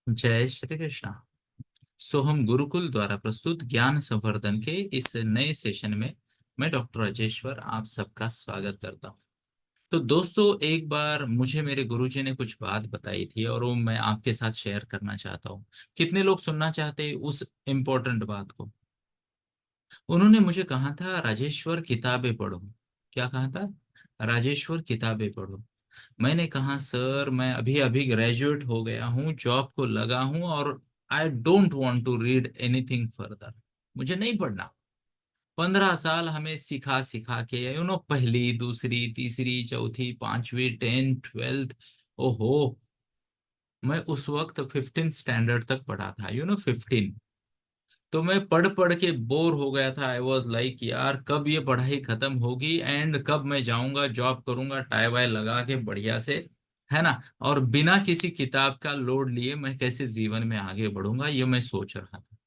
जय श्री कृष्णा। हम गुरुकुल द्वारा प्रस्तुत ज्ञान संवर्धन के इस नए सेशन में मैं डॉक्टर राजेश्वर आप सबका स्वागत करता हूँ। तो दोस्तों, एक बार मुझे मेरे गुरुजी ने कुछ बात बताई थी और वो मैं आपके साथ शेयर करना चाहता हूँ। कितने लोग सुनना चाहते हैं उस इम्पोर्टेंट बात को? उन्होंने मुझे कहा था, राजेश्वर किताबें पढ़ो। क्या कहा था? राजेश्वर किताबें पढ़ो। मैंने कहा, सर मैं अभी अभी ग्रेजुएट हो गया हूँ, जॉब को लगा हूँ, और I don't want to read anything further. मुझे नहीं पढ़ना। 15 साल हमें सिखा सिखा के, पहली दूसरी तीसरी चौथी पांचवी 10th 12th। ओहो, मैं उस वक्त 15th स्टैंडर्ड तक पढ़ा था, 15। तो मैं पढ़ पढ़ के बोर हो गया था। आई वॉज लाइक, यार कब ये पढ़ाई खत्म होगी एंड कब मैं जाऊंगा जॉब करूंगा टाई वाई लगा के बढ़िया से, है ना। और बिना किसी किताब का लोड लिए मैं कैसे जीवन में आगे बढ़ूंगा, ये मैं सोच रहा था।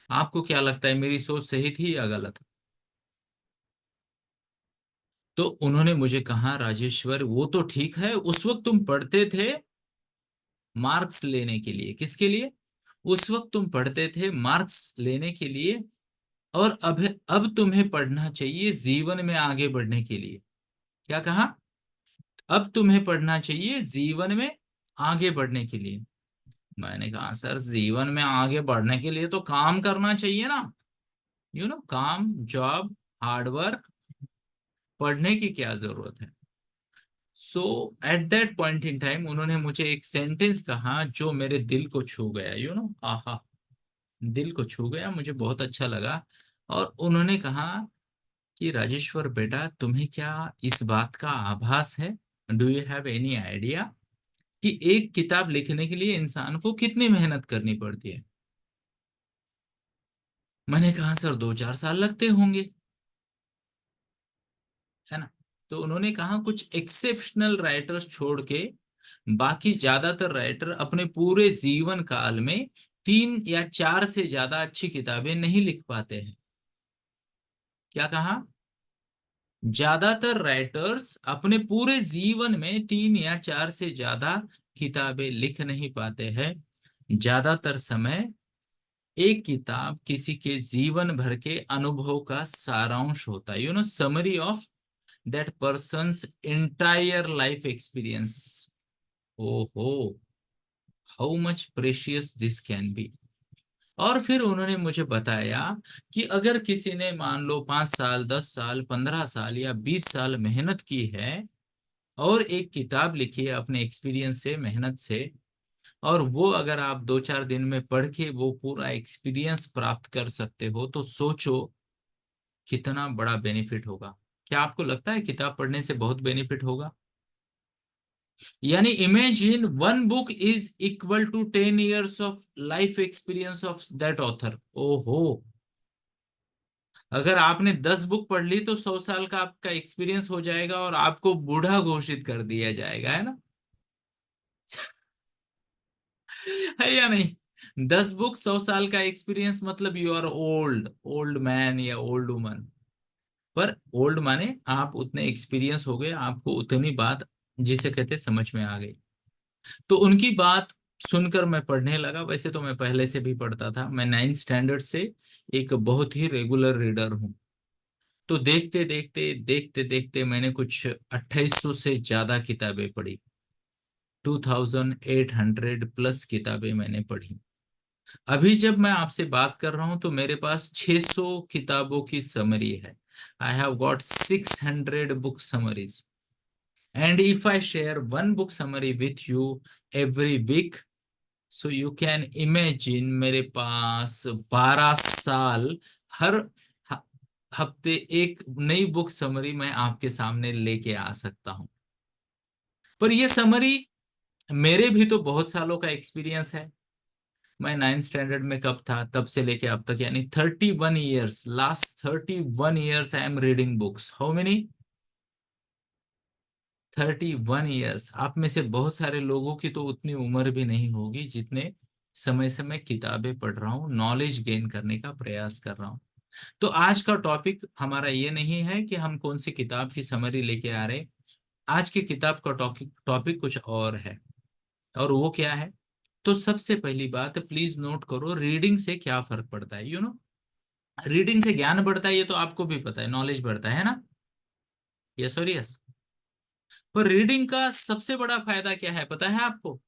आपको क्या लगता है, मेरी सोच सही थी या गलत? तो उन्होंने मुझे कहा, राजेश्वर वो तो ठीक है, उस वक्त तुम पढ़ते थे मार्क्स लेने के लिए। किसके लिए? उस वक्त तुम पढ़ते थे मार्क्स लेने के लिए, और अब तुम्हें पढ़ना चाहिए जीवन में आगे बढ़ने के लिए। क्या कहा? अब तुम्हें पढ़ना चाहिए जीवन में आगे बढ़ने के लिए। मैंने कहा, सर जीवन में आगे बढ़ने के लिए तो काम करना चाहिए ना। काम, जॉब, हार्डवर्क। पढ़ने की क्या जरूरत है? So at that point in time उन्होंने मुझे एक सेंटेंस कहा जो मेरे दिल को छू गया। आहा, दिल को छू गया, मुझे बहुत अच्छा लगा। और उन्होंने कहा कि राजेश्वर बेटा, तुम्हें क्या इस बात का आभास है? Do you have any idea कि एक किताब लिखने के लिए इंसान को कितनी मेहनत करनी पड़ती है? मैंने कहा, सर 2-4 साल लगते होंगे, है ना। तो उन्होंने कहा, कुछ एक्सेप्शनल राइटर्स छोड़ के बाकी ज्यादातर राइटर अपने पूरे जीवन काल में 3 या 4 से ज्यादा अच्छी किताबें नहीं लिख पाते हैं। क्या कहा? ज्यादातर राइटर्स अपने पूरे जीवन में 3 या 4 से ज्यादा किताबें लिख नहीं पाते हैं। ज्यादातर समय एक किताब किसी के जीवन भर के अनुभव का सारांश होता है, summary of that person's entire life experience. ओहो, how much precious this can be. और फिर उन्होंने मुझे बताया कि अगर किसी ने मान लो 5 साल 10 साल 15 साल या 20 साल मेहनत की है और एक किताब लिखी है अपने एक्सपीरियंस से, मेहनत से, और वो अगर आप 2-4 दिन में पढ़ के वो पूरा एक्सपीरियंस प्राप्त कर सकते हो, तो सोचो कितना बड़ा बेनिफिट होगा। क्या आपको लगता है किताब पढ़ने से बहुत बेनिफिट होगा? यानी imagine one book is equal to 10 years of life experience of that author. ओहो, अगर आपने 10 बुक पढ़ ली तो 100 साल का आपका एक्सपीरियंस हो जाएगा और आपको बूढ़ा घोषित कर दिया जाएगा, है ना। है या नहीं? 10 बुक 100 साल का एक्सपीरियंस मतलब you are old, old man या ओल्ड वुमन। पर ओल्ड माने आप उतने एक्सपीरियंस हो गए, आपको उतनी बात जिसे कहते समझ में आ गई। तो उनकी बात सुनकर मैं पढ़ने लगा। वैसे तो मैं पहले से भी पढ़ता था, मैं 9th स्टैंडर्ड से एक बहुत ही रेगुलर रीडर हूँ। तो देखते देखते देखते देखते मैंने कुछ 2800 से ज्यादा किताबें पढ़ी। 2800+ किताबें मैंने पढ़ी। अभी जब मैं आपसे बात कर रहा हूं तो मेरे पास 600 किताबों की समरी है। I have got 600 book summaries, and if I share one book summary with you every week, so you can imagine मेरे पास 12 साल हर ह- हफ्ते एक नई बुक समरी मैं आपके सामने लेके आ सकता हूं। पर ये समरी, मेरे भी तो बहुत सालों का एक्सपीरियंस है। मैं 9th स्टैंडर्ड में कब था तब से लेके अब तक, यानी 31 years, last 31 years I am reading books. How many? 31 years. आप में से बहुत सारे लोगों की तो उतनी उम्र भी नहीं होगी जितने समय से मैं किताबें पढ़ रहा हूँ, नॉलेज गेन करने का प्रयास कर रहा हूँ। तो आज का टॉपिक हमारा ये नहीं है कि हम कौन सी किताब की समरी लेके आ रहे। आज की किताब का टॉपिक टॉपिक कुछ और है। और वो क्या है? तो सबसे पहली बात प्लीज नोट करो, रीडिंग से क्या फर्क पड़ता है। रीडिंग से ज्ञान बढ़ता है, ये तो आपको भी पता है, नॉलेज बढ़ता है ना। यस और यस। पर रीडिंग का सबसे बड़ा फायदा क्या है पता है आपको?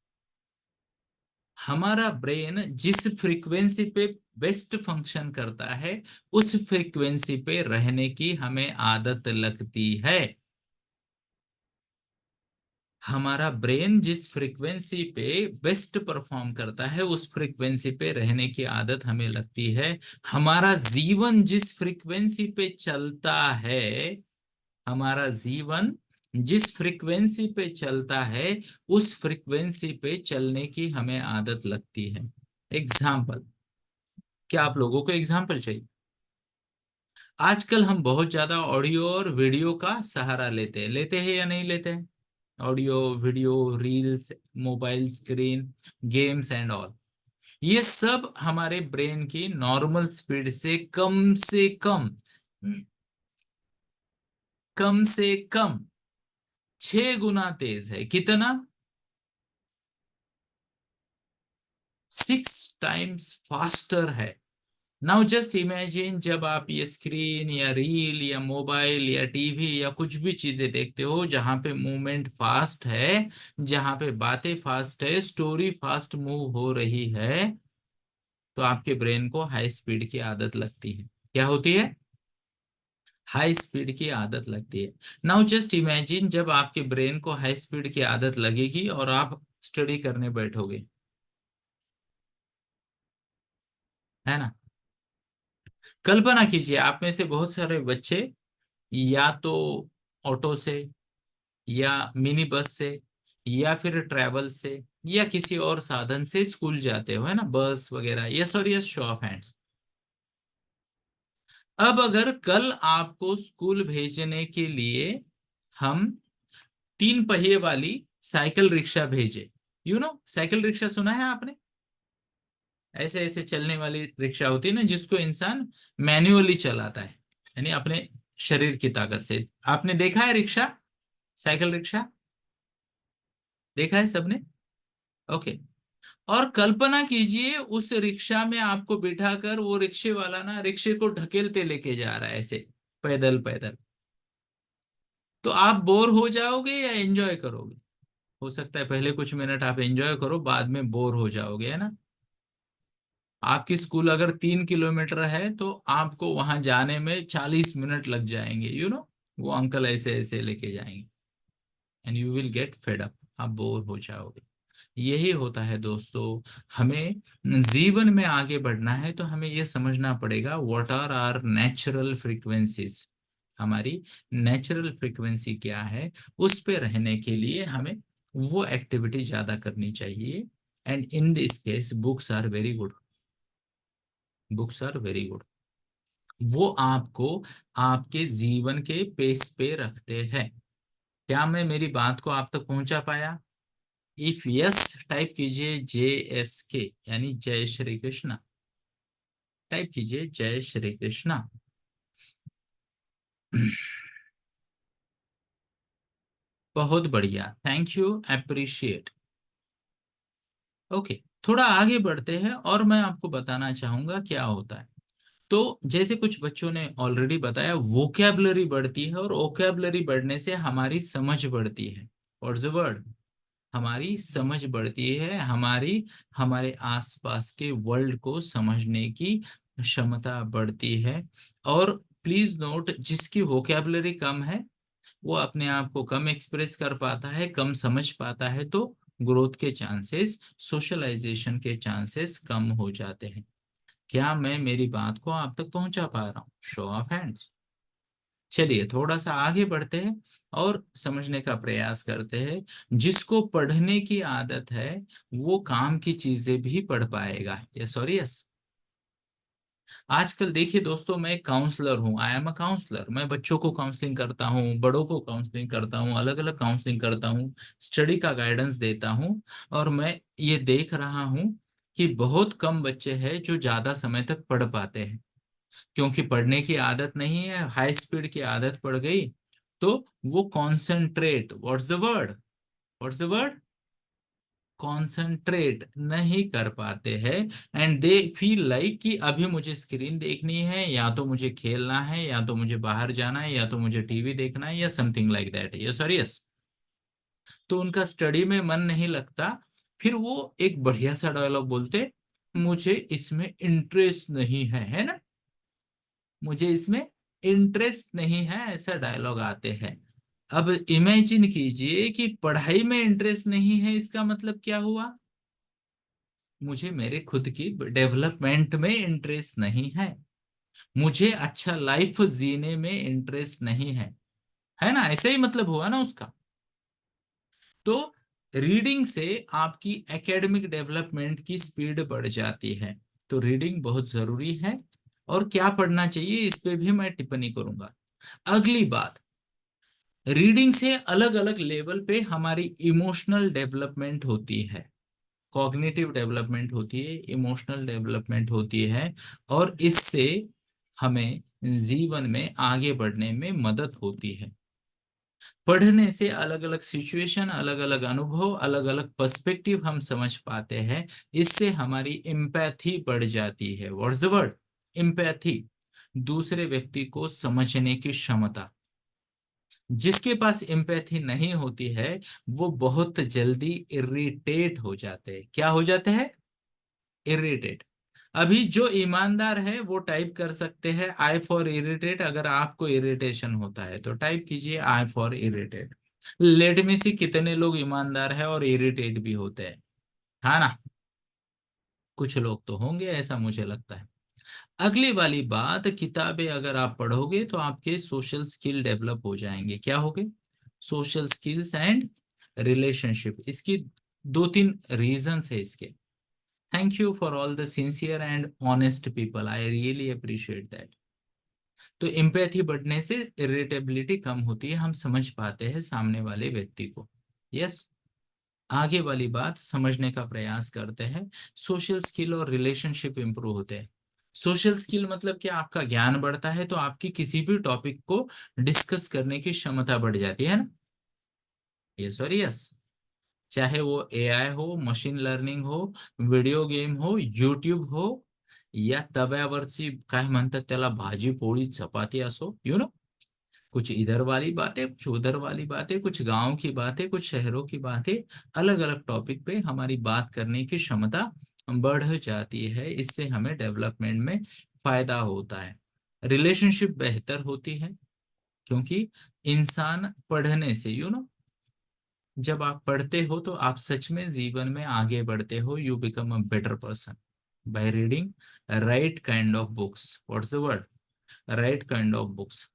हमारा ब्रेन जिस फ्रीक्वेंसी पे बेस्ट फंक्शन करता है, उस फ्रीक्वेंसी पे रहने की हमें आदत लगती है। हमारा ब्रेन जिस फ्रीक्वेंसी पे बेस्ट परफॉर्म करता है, उस फ्रीक्वेंसी पे रहने की आदत हमें लगती है। हमारा जीवन जिस फ्रीक्वेंसी पे चलता है, हमारा जीवन जिस फ्रीक्वेंसी पे चलता है, उस फ्रीक्वेंसी पे चलने की हमें आदत लगती है। एग्जाम्पल, क्या आप लोगों को एग्जाम्पल चाहिए? आजकल हम बहुत ज्यादा ऑडियो और वीडियो का सहारा लेते हैं या नहीं लेते हैं? Audio, video, reels, mobile screen, games and all, ये सब हमारे ब्रेन की नॉर्मल स्पीड से कम 6 गुना तेज है। कितना? 6 टाइम्स फास्टर है। नाउ जस्ट इमेजिन, जब आप ये स्क्रीन या रील या मोबाइल या टीवी या कुछ भी चीजें देखते हो जहां पे मूवमेंट फास्ट है, जहां पे बातें फास्ट है, स्टोरी फास्ट मूव हो रही है, तो आपके ब्रेन को हाई स्पीड की आदत लगती है। क्या होती है? हाई स्पीड की आदत लगती है। नाउ जस्ट इमेजिन, जब आपके ब्रेन को हाई स्पीड की आदत लगेगी और आप स्टडी करने बैठोगे, है ना। कल्पना कीजिए, आप में से बहुत सारे बच्चे या तो ऑटो से या मिनी बस से या फिर ट्रैवल से या किसी और साधन से स्कूल जाते हो, है ना, बस वगैरह। यस और यस, शो ऑफ हैंड्स। अब अगर कल आपको स्कूल भेजने के लिए हम 3 पहिए वाली साइकिल रिक्शा भेजे, साइकिल रिक्शा सुना है आपने? ऐसे ऐसे चलने वाली रिक्शा होती है ना, जिसको इंसान मैन्युअली चलाता है, यानी अपने शरीर की ताकत से। आपने देखा है रिक्शा, साइकिल रिक्शा? देखा है सबने? ओके। और कल्पना कीजिए, उस रिक्शा में आपको बिठाकर वो रिक्शे वाला ना रिक्शे को ढकेलते लेके जा रहा है ऐसे, पैदल पैदल। तो आप बोर हो जाओगे या एंजॉय करोगे? हो सकता है पहले कुछ मिनट आप एंजॉय करो, बाद में बोर हो जाओगे, है ना। आपकी स्कूल अगर 3 किलोमीटर है तो आपको वहां जाने में 40 मिनट लग जाएंगे, वो अंकल ऐसे ऐसे लेके जाएंगे, and you will get fed up, आप बोर हो जाओगे। यही होता है दोस्तों। हमें जीवन में आगे बढ़ना है तो हमें यह समझना पड़ेगा what are are natural frequencies. हमारी नेचुरल फ्रीक्वेंसी क्या है, उस पे रहने के लिए हमें वो एक्टिविटी ज्यादा करनी चाहिए। And in this case books are very good. Books are very good. वो आपको आपके जीवन के पेस पे रखते हैं। क्या मैं मेरी बात को आप तक पहुंचा पाया? इफ यस, टाइप कीजिए JSK, यानी जय श्री कृष्णा। टाइप कीजिए जय श्री कृष्णा। बहुत बढ़िया, थैंक यू, अप्रिशिएट। ओके, थोड़ा आगे बढ़ते हैं और मैं आपको बताना चाहूंगा क्या होता है। तो जैसे कुछ बच्चों ने ऑलरेडी बताया, वोकैबुलरी बढ़ती है, और वोकैबुलरी बढ़ने से हमारी समझ बढ़ती है। What's the word? हमारी समझ बढ़ती है, हमारी हमारे आसपास के वर्ल्ड को समझने की क्षमता बढ़ती है। और प्लीज नोट, जिसकी वोकैबुलरी कम है वो अपने आप को कम एक्सप्रेस कर पाता है, कम समझ पाता है, तो ग्रोथ के चांसेस, सोशलाइजेशन के चांसेस कम हो जाते हैं। क्या मैं मेरी बात को आप तक पहुंचा पा रहा हूँ? Show off hands. चलिए थोड़ा सा आगे बढ़ते हैं और समझने का प्रयास करते हैं। जिसको पढ़ने की आदत है वो काम की चीजें भी पढ़ पाएगा। यस और यस। आजकल देखिए दोस्तों, मैं काउंसलर हूँ, आई एम अ काउंसलर। मैं बच्चों को काउंसलिंग करता हूँ, बड़ों को काउंसलिंग करता हूँ, अलग अलग काउंसलिंग करता हूँ, स्टडी का गाइडेंस देता हूँ। और मैं ये देख रहा हूँ कि बहुत कम बच्चे हैं जो ज्यादा समय तक पढ़ पाते हैं, क्योंकि पढ़ने की आदत नहीं है, हाई स्पीड की आदत पड़ गई। तो वो concentrate, what's the word? What's the word? Concentrate नहीं कर पाते हैं, एंड दे फील लाइक कि अभी मुझे स्क्रीन देखनी है, या तो मुझे खेलना है, या तो मुझे बाहर जाना है, या तो मुझे टीवी देखना है, या समथिंग लाइक दैट। यस और यस। तो उनका स्टडी में मन नहीं लगता। फिर वो एक बढ़िया सा डायलॉग बोलते, मुझे इसमें इंटरेस्ट नहीं है ना, मुझे इसमें इंटरेस्ट नहीं है, ऐसा डायलॉग आते हैं। अब इमेजिन कीजिए कि पढ़ाई में इंटरेस्ट नहीं है, इसका मतलब क्या हुआ? मुझे मेरे खुद की डेवलपमेंट में इंटरेस्ट नहीं है, मुझे अच्छा लाइफ जीने में इंटरेस्ट नहीं है ना, ऐसा ही मतलब हुआ ना उसका। तो रीडिंग से आपकी एकेडमिक डेवलपमेंट की स्पीड बढ़ जाती है। तो रीडिंग बहुत जरूरी है, और क्या पढ़ना चाहिए इस पे भी मैं टिप्पणी करूंगा। अगली बात, रीडिंग से अलग अलग लेवल पे हमारी इमोशनल डेवलपमेंट होती है, कॉग्निटिव डेवलपमेंट होती है, इमोशनल डेवलपमेंट होती है, और इससे हमें जीवन में आगे बढ़ने में मदद होती है। पढ़ने से अलग अलग सिचुएशन, अलग अलग अनुभव, अलग अलग पर्सपेक्टिव हम समझ पाते हैं। इससे हमारी एम्पैथी बढ़ जाती है। What's the word? एम्पैथी, दूसरे व्यक्ति को समझने की क्षमता। जिसके पास एम्पैथी नहीं होती है, वो बहुत जल्दी इरिटेट हो जाते हैं। क्या हो जाते हैं? इरिटेट। अभी जो ईमानदार है वो टाइप कर सकते हैं आई फॉर इरिटेट। अगर आपको इरिटेशन होता है तो टाइप कीजिए आई फॉर इरिटेट। लेट में से कितने लोग ईमानदार है और इरिटेट भी होते हैं, है ना? कुछ लोग तो होंगे, ऐसा मुझे लगता है। अगली वाली बात, किताबें अगर आप पढ़ोगे तो आपके सोशल स्किल डेवलप हो जाएंगे। क्या होगे? Social skills and relationship. इसकी दो तीन रीजंस है इसके। Thank you for all the sincere and honest people, I really appreciate that. तो एम्पैथी बढ़ने से इरिटेबिलिटी कम होती है, हम समझ पाते हैं सामने वाले व्यक्ति को। यस। आगे वाली बात समझने का प्रयास करते हैं। सोशल स्किल और रिलेशनशिप इंप्रूव होते हैं। सोशल स्किल मतलब कि आपका ज्ञान बढ़ता है, तो आपकी किसी भी टॉपिक को डिस्कस करने की क्षमता बढ़ जाती है ना। यस और यस। चाहे वो एआई हो, मशीन लर्निंग हो, व्हिडिओ गेम हो, यूट्यूब हो, या तव्यावरची काय म्हणतात त्याला, भाजी पोळी चपाती असो, कुछ इधर वाली बातें, कुछ उधर वाली बातें, कुछ गांव की बातें, कुछ शहरों की बातें, अलग अलग टॉपिक पे हमारी बात करने की क्षमता बढ़ जाती है। इससे हमें डेवलपमेंट में फायदा होता है। रिलेशनशिप बेहतर होती है, क्योंकि इंसान पढ़ने से जब आप पढ़ते हो तो आप सच में जीवन में आगे बढ़ते हो। You become a better person by reading right kind of books. What's the word? Right kind of books.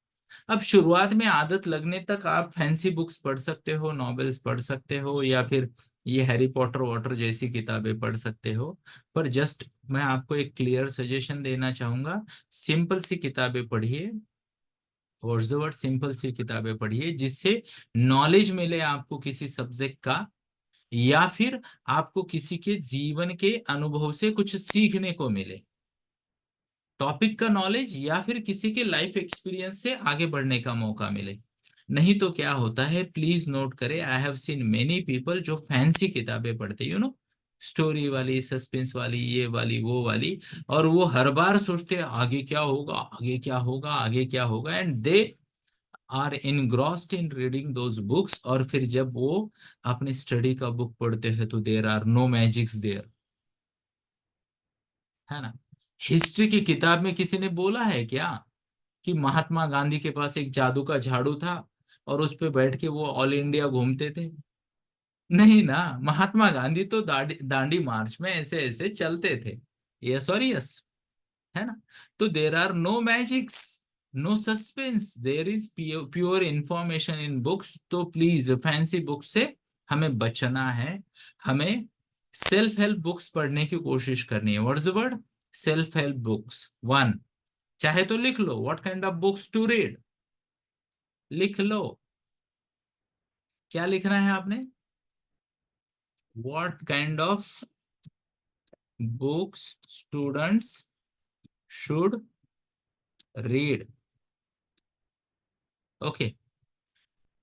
अब शुरुआत में आदत लगने तक आप फैंसी बुक्स पढ़ सकते हो, नॉवेल्स पढ़ सकते हो, या फिर ये हैरी पॉटर वाटर जैसी किताबें पढ़ सकते हो। पर जस्ट मैं आपको एक क्लियर सजेशन देना चाहूंगा, सिंपल सी किताबें पढ़िए। वर्ड्स द वर्ड, सिंपल सी किताबें पढ़िए, जिससे नॉलेज मिले आपको किसी सब्जेक्ट का, या फिर आपको किसी के जीवन के अनुभव से कुछ सीखने को मिले, टॉपिक का नॉलेज, या फिर किसी के लाइफ एक्सपीरियंस से आगे बढ़ने का मौका मिले। नहीं तो क्या होता है, प्लीज नोट करें, I have seen many people जो फैंसी किताबें पढ़ते, स्टोरी वाली, सस्पेंस वाली, ये वाली, वो वाली, और वो हर बार सोचते हैं आगे क्या होगा, आगे क्या होगा, आगे क्या होगा, and they are engrossed in reading those books. और फिर जब वो अपनी स्टडी का बुक पढ़ते हैं तो there are no magics there, है ना? हिस्ट्री की किताब में किसी ने बोला है क्या कि महात्मा गांधी के पास एक जादू का झाड़ू था और उस पे बैठ के वो ऑल इंडिया घूमते थे? नहीं ना। महात्मा गांधी तो दांडी मार्च में ऐसे ऐसे चलते थे। यस और यस, है ना? तो there are no magics, no suspense, there is pure information in books. तो प्लीज फैंसी बुक्स से हमें बचना है। हमें सेल्फ हेल्प बुक्स पढ़ने की कोशिश करनी है। What's the word? Self help books. One, चाहे तो लिख लो, what kind of books to read, लिख लो। क्या लिखना है आपने? What kind of books students should read. Okay.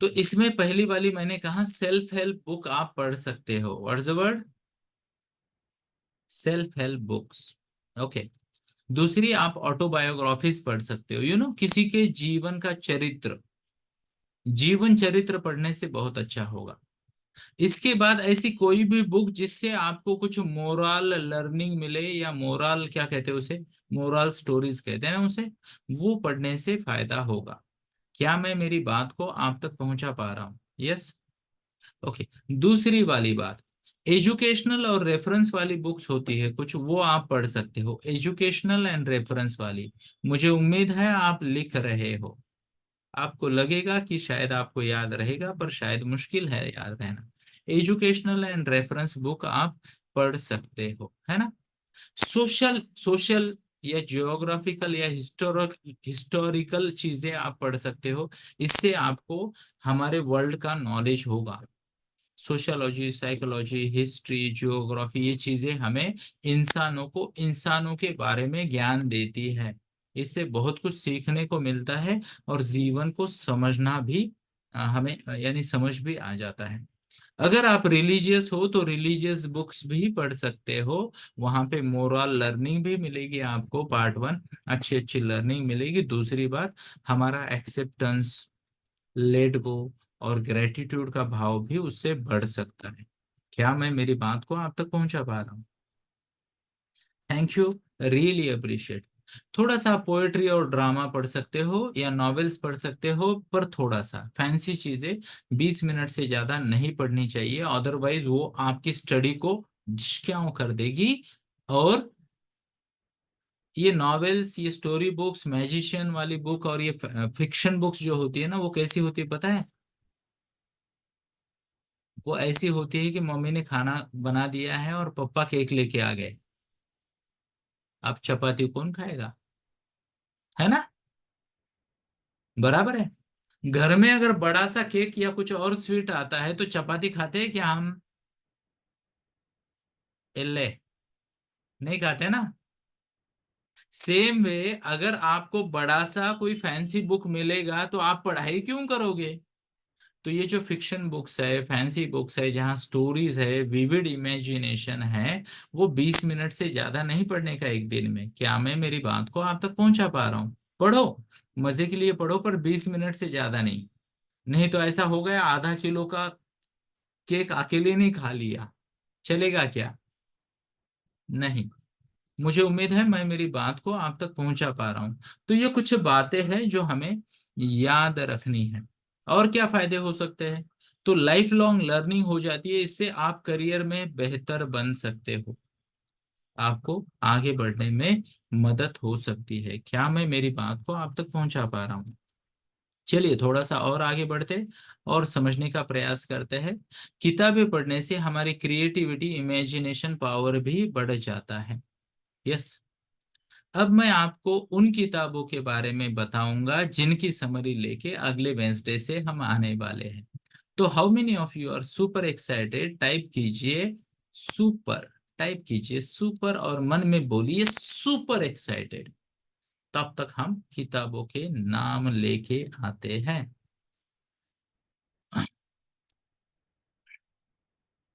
तो इसमें पहली वाली मैंने कहा सेल्फ हेल्प बुक आप पढ़ सकते हो। What's the word? Self help books. Okay. दूसरी, आप ऑटोबायोग्राफीज पढ़ सकते हो, किसी के जीवन का चरित्र, जीवन चरित्र पढ़ने से बहुत अच्छा होगा। इसके बाद ऐसी कोई भी बुक जिससे आपको कुछ मोरल लर्निंग मिले, या मोरल क्या कहते हैं उसे, मोरल स्टोरीज कहते हैं ना उसे, वो पढ़ने से फायदा होगा। क्या मैं मेरी बात को आप तक पहुंचा पा रहा हूँ? यस। ओके। दूसरी वाली बात, एजुकेशनल और रेफरेंस वाली बुक्स होती है कुछ, वो आप पढ़ सकते हो, एजुकेशनल एंड रेफरेंस वाली। मुझे उम्मीद है आप लिख रहे हो। आपको लगेगा कि शायद आपको याद रहेगा, पर शायद मुश्किल है याद रहना। एजुकेशनल एंड रेफरेंस बुक आप पढ़ सकते हो, है ना। सोशल सोशल या जियोग्राफिकल या हिस्टोरिकल चीजें आप पढ़ सकते हो। इससे आपको हमारे वर्ल्ड का नॉलेज होगा। सोशियोलॉजी, साइकोलॉजी, हिस्ट्री, जियोग्राफी, ये चीजें हमें इंसानों के बारे में ज्ञान देती है। इससे बहुत कुछ सीखने को मिलता है, और जीवन को समझना भी हमें यानी समझ भी आ जाता है। अगर आप रिलीजियस हो तो रिलीजियस बुक्स भी पढ़ सकते हो। वहां पे मोरल लर्निंग भी मिलेगी आपको, पार्ट वन, अच्छी अच्छी लर्निंग मिलेगी। दूसरी बात, हमारा एक्सेप्टेंस, लेट गो और ग्रेटिट्यूड का भाव भी उससे बढ़ सकता है। क्या मैं मेरी बात को आप तक पहुंचा पा रहा हूँ? Thank you, really appreciate. थोड़ा सा पोएट्री और ड्रामा पढ़ सकते हो, या नॉवेल्स पढ़ सकते हो, पर थोड़ा सा फैंसी चीजें 20 मिनट से ज्यादा नहीं पढ़नी चाहिए, अदरवाइज वो आपकी स्टडी को डिस्क्याओं कर देगी। और ये नॉवेल्स, ये स्टोरी बुक्स, मैजिशियन वाली बुक और ये फिक्शन बुक्स जो होती है ना, वो कैसी होती है पता है? वो ऐसी होती है कि मम्मी ने खाना बना दिया है और पापा केक लेके आ गए। अब चपाती कौन खाएगा? है ना, बराबर है। घर में अगर बड़ा सा केक या कुछ और स्वीट आता है तो चपाती खाते हैं क्या हम? इल्ले, नहीं खाते ना। सेम वे, अगर आपको बड़ा सा कोई फैंसी बुक मिलेगा तो आप पढ़ाई क्यों करोगे? तो ये जो फिक्शन बुक्स है, फैंसी बुक्स है, जहाँ स्टोरीज है, विविड इमेजिनेशन है, वो 20 मिनट से ज्यादा नहीं पढ़ने का एक दिन में। क्या मैं मेरी बात को आप तक पहुंचा पा रहा हूँ? पढ़ो, मजे के लिए पढ़ो, पर 20 मिनट से ज्यादा नहीं। नहीं तो ऐसा हो गया, आधा किलो का केक अकेले नहीं खा लिया, चलेगा क्या? नहीं। मुझे उम्मीद है मैं मेरी बात को आप तक पहुंचा पा रहा हूं। तो ये कुछ बातें हैं जो हमें याद रखनी है। और क्या फायदे हो सकते हैं? तो लाइफ लॉन्ग लर्निंग हो जाती है, इससे आप करियर में बेहतर बन सकते हो, आपको आगे बढ़ने में मदद हो सकती है। क्या मैं मेरी बात को आप तक पहुंचा पा रहा हूँ? चलिए थोड़ा सा और आगे बढ़ते और समझने का प्रयास करते हैं। किताबें पढ़ने से हमारी क्रिएटिविटी, इमेजिनेशन पावर भी बढ़ जाता है। यस। अब मैं आपको उन किताबों के बारे में बताऊंगा जिनकी समरी लेके अगले वेंसडे से हम आने वाले हैं। तो how many of you are super excited? Type कीजिए सुपर, टाइप कीजिए सुपर और मन में बोलिए सुपर एक्साइटेड। तब तक हम किताबों के नाम लेके आते हैं।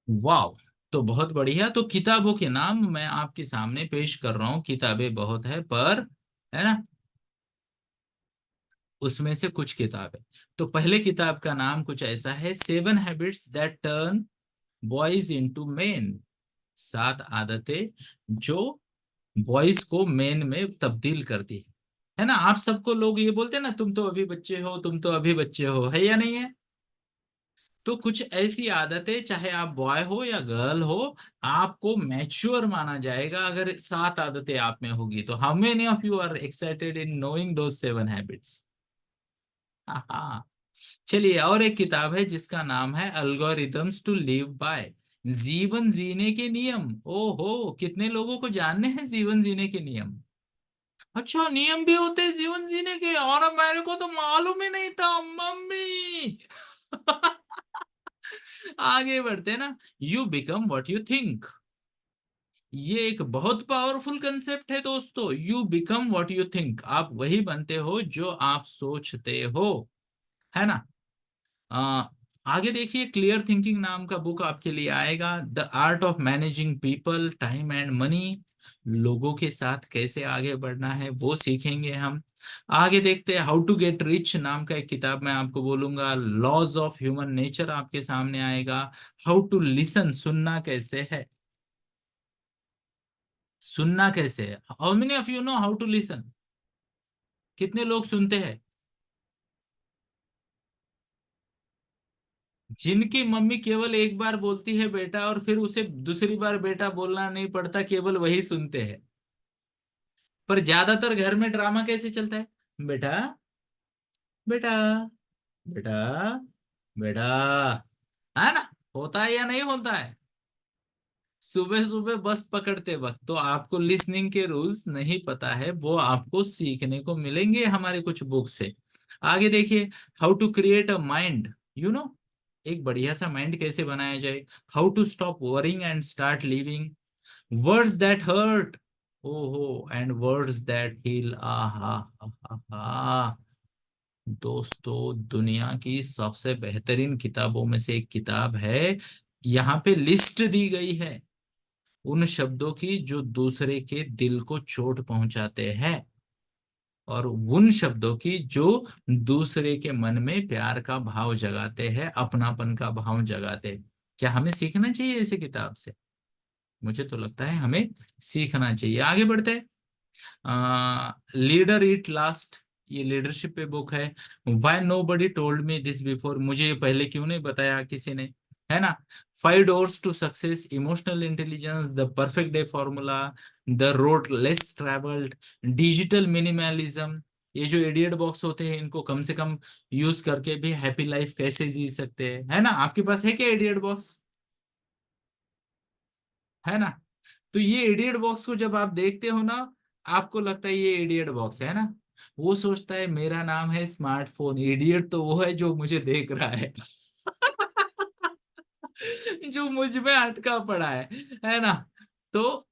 वाह, तो बहुत बढ़िया। तो किताबों के नाम मैं आपके सामने पेश कर रहा हूँ। किताबें बहुत है, पर है ना, उसमें से कुछ किताबें। तो पहले किताब का नाम कुछ ऐसा है, 7 habits that turn boys into main. 7 आदतें जो बॉयज को मेन में तब्दील करती है ना। आप सबको लोग ये बोलते हैं ना, तुम तो अभी बच्चे हो, तुम तो अभी बच्चे हो, है या नहीं है? तो कुछ ऐसी आदतें, चाहे आप बॉय हो या गर्ल हो, आपको मैच्योर माना जाएगा अगर 7 आदतें आप में होगी। तो how many of you are excited in knowing those 7 habits? हाँ। चलिए, और एक किताब है जिसका नाम है अल्गोरिदम्स टू लिव बाय, जीवन जीने के नियम। ओहो, कितने लोगों को जानने हैं जीवन जीने के नियम? अच्छा, नियम भी होते हैं जीवन जीने के, और अब मेरे को तो मालूम ही नहीं था मम्मी। आगे बढ़ते हैं ना। You become what you think. ये एक बहुत पावरफुल कंसेप्ट है दोस्तों। You become what you think, आप वही बनते हो जो आप सोचते हो, है ना। आ, आगे देखिए, क्लियर थिंकिंग नाम का बुक आपके लिए आएगा। The art of managing people, time and money, लोगों के साथ कैसे आगे बढ़ना है वो सीखेंगे हम। आगे देखते हैं, हाउ टू गेट रिच नाम का एक किताब मैं आपको बोलूंगा। लॉज ऑफ ह्यूमन नेचर आपके सामने आएगा। हाउ टू लिसन, सुनना कैसे है, सुनना कैसे है। How many of you know how to listen? कितने लोग सुनते हैं? जिनकी मम्मी केवल एक बार बोलती है बेटा, और फिर उसे दूसरी बार बेटा बोलना नहीं पड़ता, केवल वही सुनते हैं। पर ज्यादातर घर में ड्रामा कैसे चलता है? बेटा, बेटा, बेटा, बेटा, है ना? होता है या नहीं होता है? सुबह सुबह बस पकड़ते वक्त तो आपको लिसनिंग के रूल्स नहीं पता है, वो आपको सीखने को मिलेंगे हमारे कुछ बुक से। आगे देखिए, how to create a mind, you know, एक बढ़िया सा माइंड कैसे बनाया जाए। How to stop worrying and start living. Words that hurt, ओहो, एंड वर्ड्स दैट हील, आहा, आहा। दोस्तों, दुनिया की सबसे बेहतरीन किताबों में से एक किताब है। यहाँ पे लिस्ट दी गई है उन शब्दों की जो दूसरे के दिल को चोट पहुंचाते हैं, और उन शब्दों की जो दूसरे के मन में प्यार का भाव जगाते हैं, अपनापन का भाव जगाते हैं। क्या हमें सीखना चाहिए इसे किताब से? मुझे तो लगता है हमें सीखना चाहिए। आगे बढ़ते हैं। लीडर इट लास्ट, ये लीडरशिप पे बुक है। Why nobody told me this before, मुझे ये पहले क्यों नहीं बताया किसी ने, है ना? Five doors to success, emotional intelligence, the perfect day formula, the road less travelled, digital minimalism, ये जो इडियट बॉक्स होते हैं इनको कम से कम यूज करके भी हैप्पी लाइफ कैसे जी सकते हैं, है ना? आपके पास है क्या इडियट बॉक्स? है ना? तो ये इडियट बॉक्स को जब आप देखते हो ना, आपको लगता है ये इडियट बॉक्स है ना। वो सोचता है मेरा नाम है स्मार्टफोन, इडियट तो वो है जो मुझे देख रहा है। जो मुझ में अटका पड़ा है ना? तो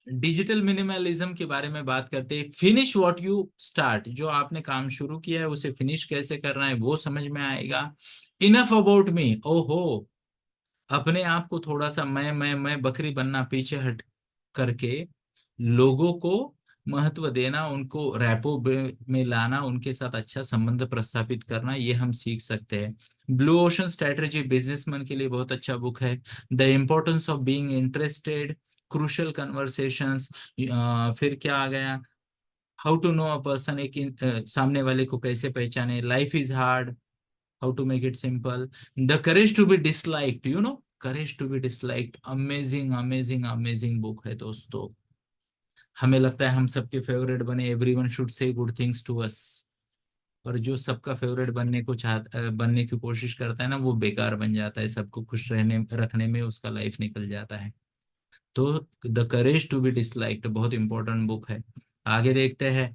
डिजिटल मिनिमलिज्म के बारे में बात करते हैं। फिनिश व्हाट यू स्टार्ट, जो आपने काम शुरू किया है उसे फिनिश कैसे करना है वो समझ में आएगा। इनफ अबाउट मी, ओहो, अपने आप को थोड़ा सा मैं बकरी बनना पीछे हट करके लोगों को महत्व देना, उनको में लाना, उनके साथ अच्छा संबंध प्रस्थापित करना, ये हम सीख सकते हैं। ब्लू ओशन स्ट्रेटजी बिजनेसमैन के लिए बहुत अच्छा बुक है। The importance of being interested, crucial conversations, फिर क्या आ गया, how to know a person, एक सामने वाले को कैसे पहचाने, life is hard, how to make it simple, the courage to be disliked, you know, courage to be disliked, amazing amazing amazing book है दोस्तों। हमें लगता है हम सबके फेवरेट बने, everyone should say good things to us, पर जो सबका फेवरेट बनने की कोशिश करता है ना, वो बेकार बन जाता है, सबको खुश रहने रखने में उसका लाइफ निकल जाता है। तो the courage to be disliked बहुत इंपॉर्टेंट बुक है। आगे देखते हैं,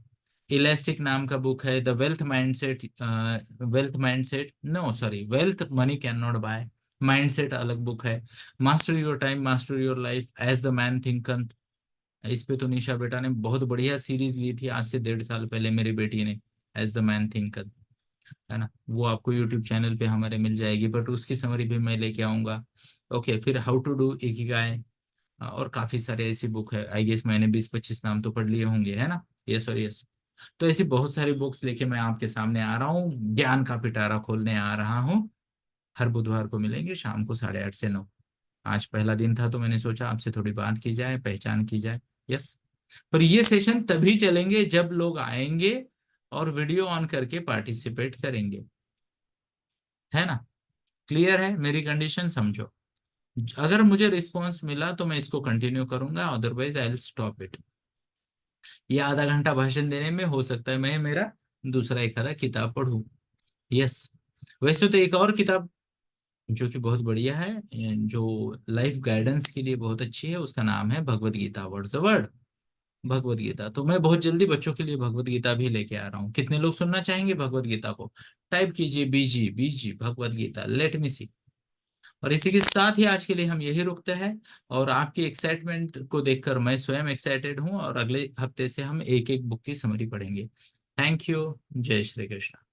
इलास्टिक नाम का बुक है। The wealth mindset, wealth mindset, no sorry, wealth money can not buy, mindset अलग बुक है। Master your time, master your life, as the man thinketh, इस पे तो निशा बेटा ने बहुत बढ़िया सीरीज ली थी आज से 1.5 साल पहले, मेरी बेटी ने, एज द मैन थिंकथ, है ना? वो आपको यूट्यूब चैनल पे हमारे मिल जाएगी, बट उसकी समरी भी मैं लेके आऊंगा। ओके, फिर हाउ टू डू इकिगाई, और काफी सारे ऐसी बुक है, आई गेस मैंने 20-25 नाम तो पढ़ लिए होंगे, है ना? यस और यस। तो ऐसी बहुत सारी बुक्स लेके मैं आपके सामने आ रहा हूँ, ज्ञान का पिटारा खोलने आ रहा हूँ। हर बुधवार को मिलेंगे शाम को 8:30 से 9। आज पहला दिन था तो मैंने सोचा आपसे थोड़ी बात की जाए, पहचान की जाए। यस। पर ये सेशन तभी चलेंगे जब लोग आएंगे और वीडियो ऑन करके पार्टिसिपेट करेंगे, है ना? क्लियर है मेरी कंडीशन, समझो। अगर मुझे रिस्पॉन्स मिला तो मैं इसको कंटिन्यू करूंगा, otherwise I will stop it. ये आधा घंटा भाषण देने में हो सकता है मैं मेरा दूसरा एक आधा किताब पढ़ूं। यस। वैसे तो एक और किताब जो कि बहुत बढ़िया है, जो लाइफ गाइडेंस के लिए बहुत अच्छी है, उसका नाम है Bhagavad Gita, words the word, Bhagavad Gita. तो मैं बहुत जल्दी बच्चों के लिए भगवत गीता भी लेके आ रहा हूँ। कितने लोग सुनना चाहेंगे भगवत गीता को? टाइप कीजिए बीजी बीजी भगवत गीता, लेट मी सी। और इसी के साथ ही आज के लिए हम यही रुकते हैं, और आपकी एक्साइटमेंट को देखकर मैं स्वयं एक्साइटेड हूँ, और अगले हफ्ते से हम एक एक बुक की समरी पढ़ेंगे। Thank you. जय श्री कृष्ण।